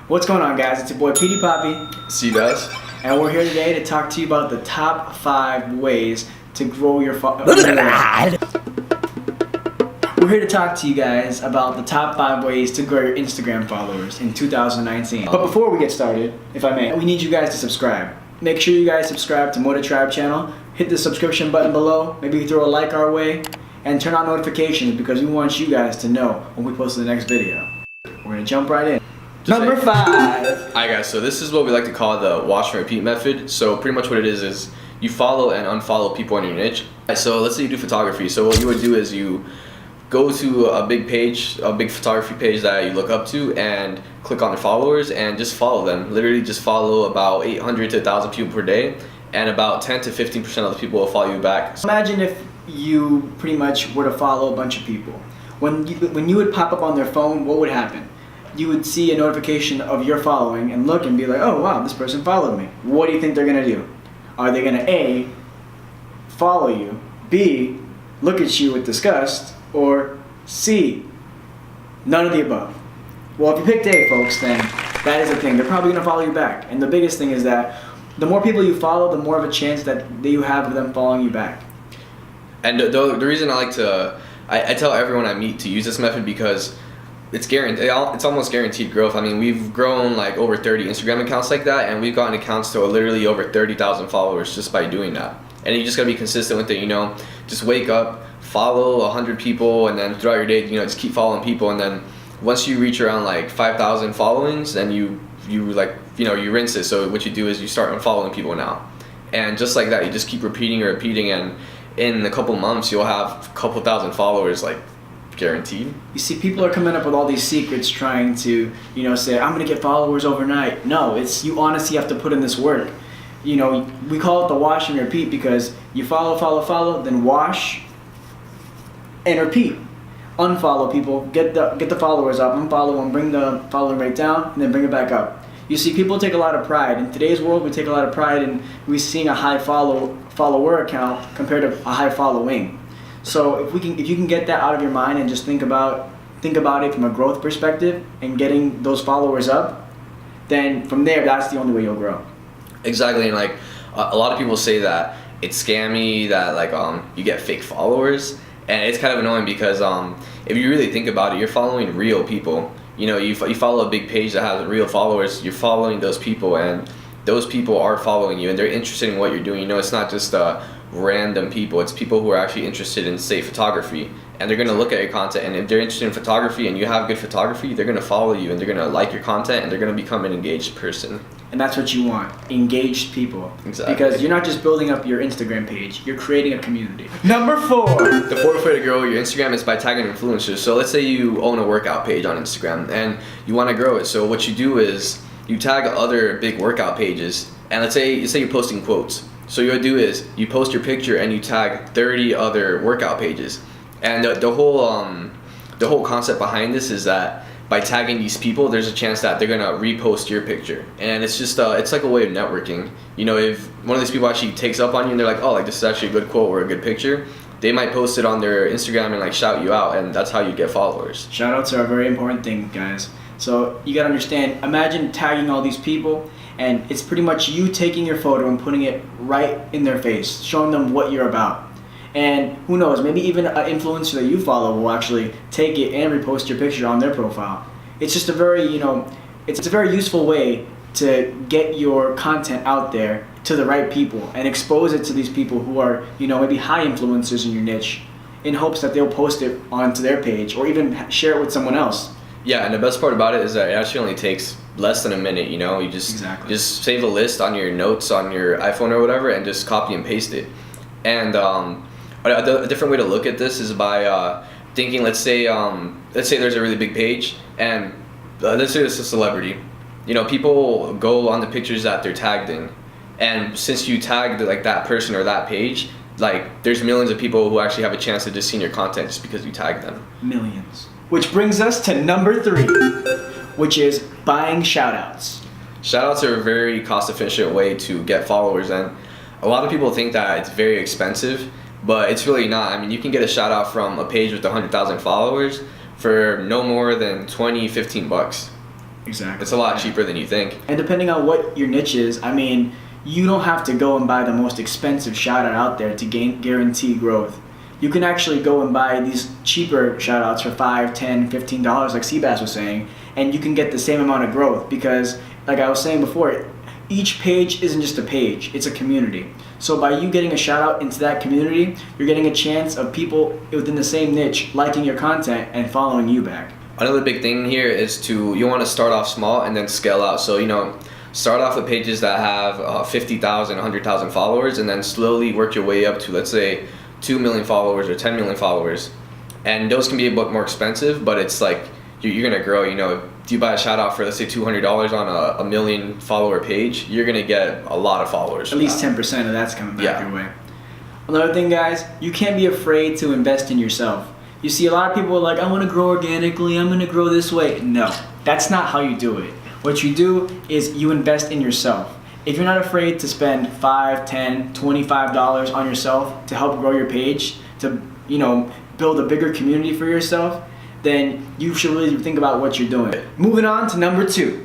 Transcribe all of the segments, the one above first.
What's going on, guys? It's your boy Petey Poppy. See guys. And we're here today to talk to you about the top 5 ways to grow your We're here to talk to you guys about the top 5 ways to grow your Instagram followers in 2019. But before we get started, if I may, we need you guys to subscribe. Make sure you guys subscribe to Modatribe channel. Hit the subscription button below. Maybe throw a like our way. And turn on notifications because we want you guys to know when we post the next video. We're going to jump right in. Number 5. Alright guys, so this is what we like to call the wash and repeat method. So pretty much what it is you follow and unfollow people in your niche. So let's say you do photography. So what you would do is you go to a big page, a big photography page that you look up to, and click on their followers and just follow them. Literally just follow about 800 to 1,000 people per day, and about 10 to 15% of the people will follow you back. Imagine if you pretty much were to follow a bunch of people. When you would pop up on their phone, what would happen? You would see a notification of your following and look and be like, oh wow, this person followed me. What do you think they're gonna do? Are they gonna A, follow you, B, look at you with disgust, or C, none of the above? Well, if you picked A, folks, then that is the thing. They're probably gonna follow you back. And the biggest thing is that the more people you follow, the more of a chance that you have of them following you back. And the reason I tell everyone I meet to use this method because it's guaranteed. It's almost guaranteed growth. I mean, we've grown like over 30 Instagram accounts like that, and we've gotten accounts to literally over 30,000 followers just by doing that. And you just gotta be consistent with it. Just wake up, follow 100 people, and then throughout your day, just keep following people. And then once you reach around like 5,000 followings, then you rinse it. So what you do is you start unfollowing people now, and just like that, you just keep repeating, and in a couple months, you'll have a couple thousand followers, like. Guaranteed. You see, people are coming up with all these secrets trying to, say, I'm gonna get followers overnight. No, it's you honestly have to put in this work. We call it the wash and repeat because you follow, then wash and repeat. Unfollow people, get the followers up, unfollow them, bring the following rate down, and then bring it back up. You see, people take a lot of pride. In today's world, we take a lot of pride in we seeing a high follower account compared to a high following. So if you can get that out of your mind and just think about it from a growth perspective and getting those followers up, then from there, that's the only way you'll grow. Exactly, and like a lot of people say that it's scammy, that you get fake followers, and it's kind of annoying because if you really think about it, you're following real people. You follow a big page that has real followers, you're following those people, and those people are following you, and they're interested in what you're doing. It's not just random people. It's people who are actually interested in, say, photography, and they're going to look at your content, and if they're interested in photography and you have good photography, they're going to follow you, and they're going to like your content, and they're going to become an engaged person. And that's what you want, engaged people. Exactly. Because you're not just building up your Instagram page, you're creating a community. Number 4. The 4th way to grow your Instagram is by tagging influencers. So let's say you own a workout page on Instagram and you want to grow it. So what you do is you tag other big workout pages, and let's say you're posting quotes. So what you do is you post your picture and you tag 30 other workout pages. And the whole concept behind this is that by tagging these people, there's a chance that they're gonna repost your picture. And it's just it's like a way of networking. If one of these people actually takes up on you and they're like, oh, this is actually a good quote or a good picture, they might post it on their Instagram and shout you out, and that's how you get followers. Shout outs are a very important thing, guys. So you gotta understand, imagine tagging all these people, and it's pretty much you taking your photo and putting it right in their face, showing them what you're about. And who knows, maybe even an influencer that you follow will actually take it and repost your picture on their profile. It's just a very, it's a very useful way to get your content out there to the right people and expose it to these people who are, maybe high influencers in your niche, in hopes that they'll post it onto their page or even share it with someone else. Yeah, and the best part about it is that it actually only takes less than a minute. You just save a list on your notes on your iPhone or whatever, and just copy and paste it. And a different way to look at this is by thinking, let's say there's a really big page, and let's say it's a celebrity. People go on the pictures that they're tagged in, and since you tagged that person or that page, there's millions of people who actually have a chance to just see your content just because you tagged them. Millions. Which brings us to number 3, which is buying shoutouts. Shoutouts are a very cost-efficient way to get followers, and a lot of people think that it's very expensive, but it's really not. I mean, you can get a shoutout from a page with 100,000 followers for no more than $20-15. Exactly. It's a lot cheaper than you think. And depending on what your niche is, I mean, you don't have to go and buy the most expensive shout out out there to guarantee growth. You can actually go and buy these cheaper shout outs for $5, $10, $15, like Seabass was saying, and you can get the same amount of growth because, like I was saying before, each page isn't just a page, it's a community. So by you getting a shout out into that community, you're getting a chance of people within the same niche liking your content and following you back. Another big thing here is you want to start off small and then scale out. So, start off with pages that have 50,000, 100,000 followers, and then slowly work your way up to, let's say, 2 million followers or 10 million followers. And those can be a bit more expensive, but it's like you're gonna grow. If you buy a shout out for, let's say, $200 on a 1 million follower page, you're gonna get a lot of followers. At least 10% of that's coming back your way. Another thing, guys, you can't be afraid to invest in yourself. You see, a lot of people are like, I want to grow organically, I'm gonna grow this way. No, that's not how you do it. What you do is you invest in yourself. If you're not afraid to spend $5, $10, $25 on yourself to help grow your page, to build a bigger community for yourself, then you should really think about what you're doing. Moving on to number 2,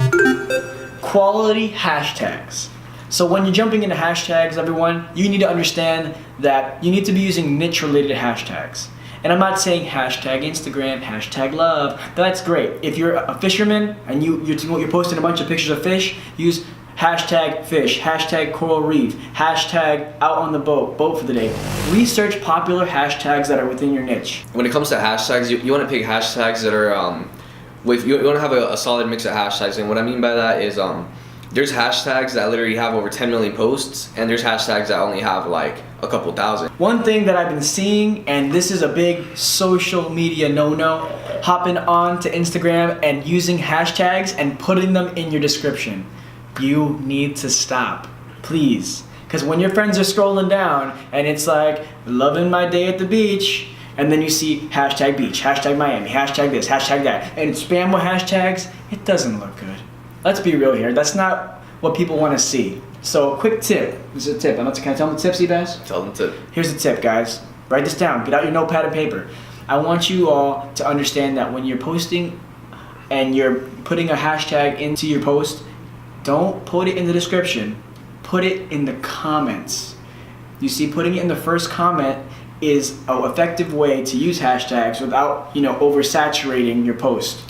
quality hashtags. So when you're jumping into hashtags, everyone, you need to understand that you need to be using niche-related hashtags. And I'm not saying hashtag Instagram, hashtag love. That's great. If you're a fisherman and you're posting a bunch of pictures of fish, use hashtag fish, hashtag coral reef, hashtag out on the boat for the day. Research popular hashtags that are within your niche. When it comes to hashtags, you want to pick hashtags that are you want to have a solid mix of hashtags. And what I mean by that is there's hashtags that literally have over 10 million posts, and there's hashtags that only have like a couple thousand. One thing that I've been seeing, and this is a big social media no-no, hopping on to Instagram and using hashtags and putting them in your description. You need to stop, please. Because when your friends are scrolling down and it's like, loving my day at the beach, and then you see hashtag beach, hashtag Miami, hashtag this, hashtag that, and spam with hashtags, it doesn't look good. Let's be real here. That's not what people want to see. So, quick tip. This is a tip. Can I tell them the tip, Seabass? Tell them the tip. Here's the tip, guys. Write this down. Get out your notepad and paper. I want you all to understand that when you're posting and you're putting a hashtag into your post, don't put it in the description. Put it in the comments. You see, putting it in the first comment is an effective way to use hashtags without, oversaturating your post.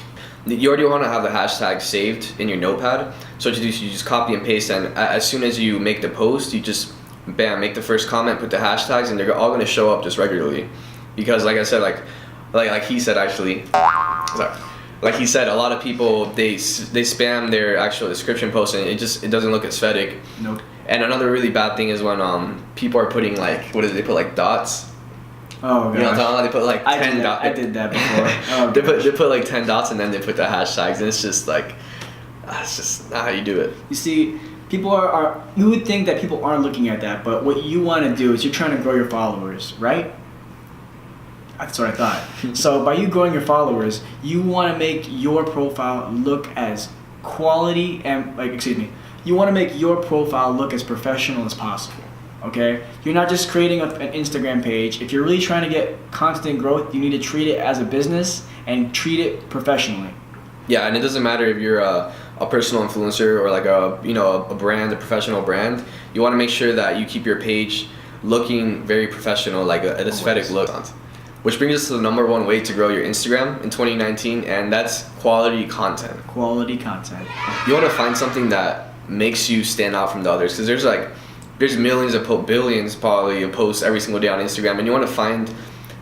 You already want to have the hashtag saved in your notepad. So what you do is you just copy and paste, and as soon as you make the post, you just make the first comment, put the hashtags, and they're all going to show up just regularly. Because like I said, like he said actually, like he said, a lot of people they spam their actual description post, and it doesn't look aesthetic. Nope. And another really bad thing is when people are putting they put like dots. Oh, gosh. They put like 10 dots. I did that before. Oh, they put like 10 dots and then they put the hashtags, and it's just like, it's just not how you do it. You see, people are you would think that people aren't looking at that, but what you want to do is you're trying to grow your followers, right? That's what I thought. So by you growing your followers, you want to make your profile look as quality and you want to make your profile look as professional as possible. Okay? You're not just creating an Instagram page. If you're really trying to get constant growth, you need to treat it as a business and treat it professionally. Yeah, and it doesn't matter if you're a personal influencer or like a brand, a professional brand. You want to make sure that you keep your page looking very professional, like an aesthetic look. Which brings us to the number 1 way to grow your Instagram in 2019, and that's quality content. Quality content. You want to find something that makes you stand out from the others, because there's millions of billions probably of posts every single day on Instagram, and you want to find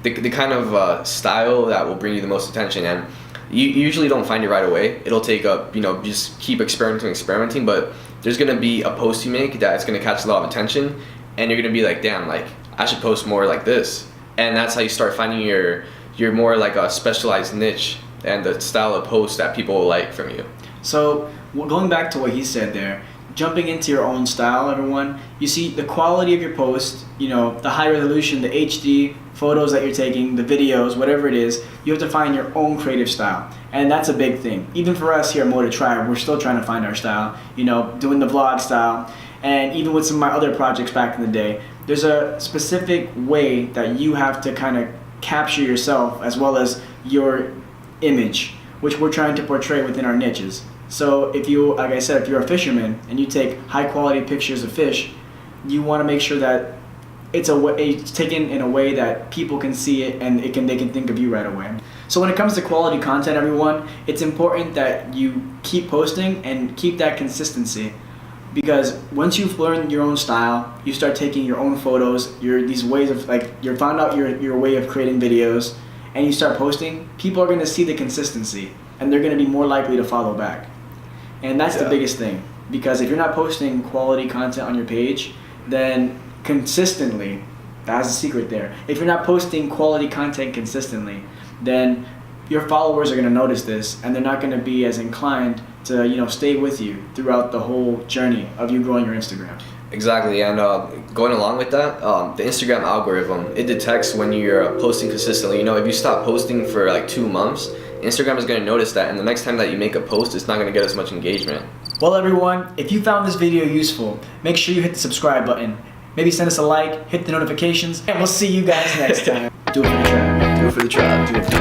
the kind of style that will bring you the most attention. And you usually don't find it right away. It'll take up, just keep experimenting, but there's going to be a post you make that's going to catch a lot of attention, and you're going to be like, damn, like I should post more like this. And that's how you start finding your more like a specialized niche and the style of post that people will like from you. So going back to what he said there, jumping into your own style, everyone, you see the quality of your post, the high resolution, the HD photos that you're taking, the videos, whatever it is, you have to find your own creative style. And that's a big thing. Even for us here at Modatribe, we're still trying to find our style, doing the vlog style. And even with some of my other projects back in the day, there's a specific way that you have to kind of capture yourself as well as your image, which we're trying to portray within our niches. So if you, like I said, if you're a fisherman and you take high quality pictures of fish, you want to make sure that it's taken in a way that people can see it and they can think of you right away. So when it comes to quality content, everyone, it's important that you keep posting and keep that consistency, because once you've learned your own style, you start taking your own photos, these ways of you found out your way of creating videos, and you start posting, people are going to see the consistency and they're going to be more likely to follow back. And that's the biggest thing, because if you're not posting quality content on your page, then consistently, that's the secret there. If you're not posting quality content consistently, then your followers are going to notice this and they're not going to be as inclined to stay with you throughout the whole journey of you growing your Instagram. Exactly, and going along with that, the Instagram algorithm, it detects when you're posting consistently. If you stop posting for like 2 months, Instagram is going to notice that, and the next time that you make a post, it's not going to get as much engagement. Well, everyone, if you found this video useful, make sure you hit the subscribe button. Maybe send us a like, hit the notifications, and we'll see you guys next time. Do it for the tribe. Do it for the tribe. Do it for